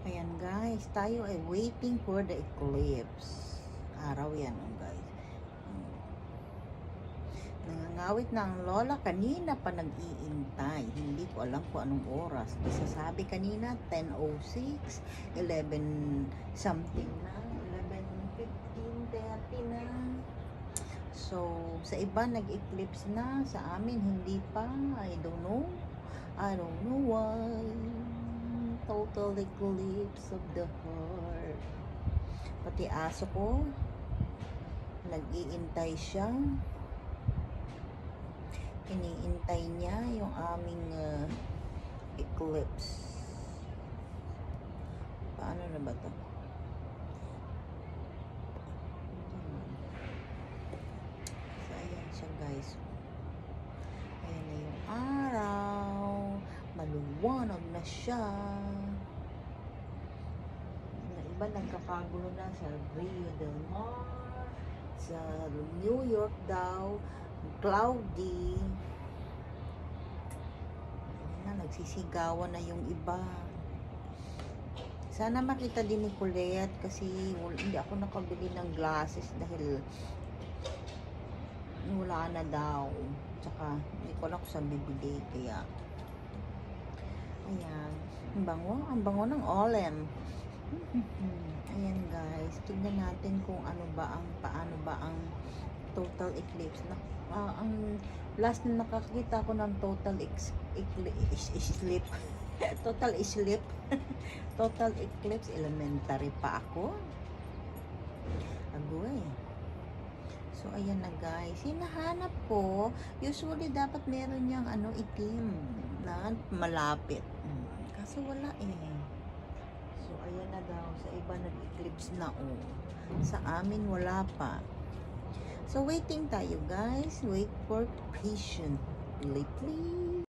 Ayan guys, tayo ay waiting for the eclipse. Araw yan guys. Nangangawit na ang lola kanina pa nag-iintay. Hindi ko alam kung anong oras. Kasi sabi kanina 10:06, 11 something na, 11:15, 30 na. So, sa iba nag-eclipse na, sa amin hindi pa. I don't know why. Total eclipse of the heart. Pati aso ko, nag-iintay siya. Iniintay niya yung aming eclipse. Paano na ba to? So, ayan siya guys. Ayan na yung araw. Maluwanag na siya. Yung iba nagkakagulo na sa Rio del Mar, sa New York daw, cloudy. Ayan na, nagsisigawan na yung iba. Sana makita din ni Colette kasi hindi ako nakabili ng glasses dahil wala na daw. Tsaka hindi ko alam kung saan bibili kaya ayan, ang bango ng Olem. Ayan guys, tignan natin kung paano ba ang total eclipse. Ang last na nakakita ko ng total eclipse total eclipse total eclipse, elementary pa ako. Agoy. So, ayan na guys. Hinahanap ko. Usually, dapat meron niyang itim na malapit. Kaso wala eh. So, ayan na daw. Sa iba nag-eclipse na Sa amin, wala pa. So, waiting tayo guys. Wait for patiently, please.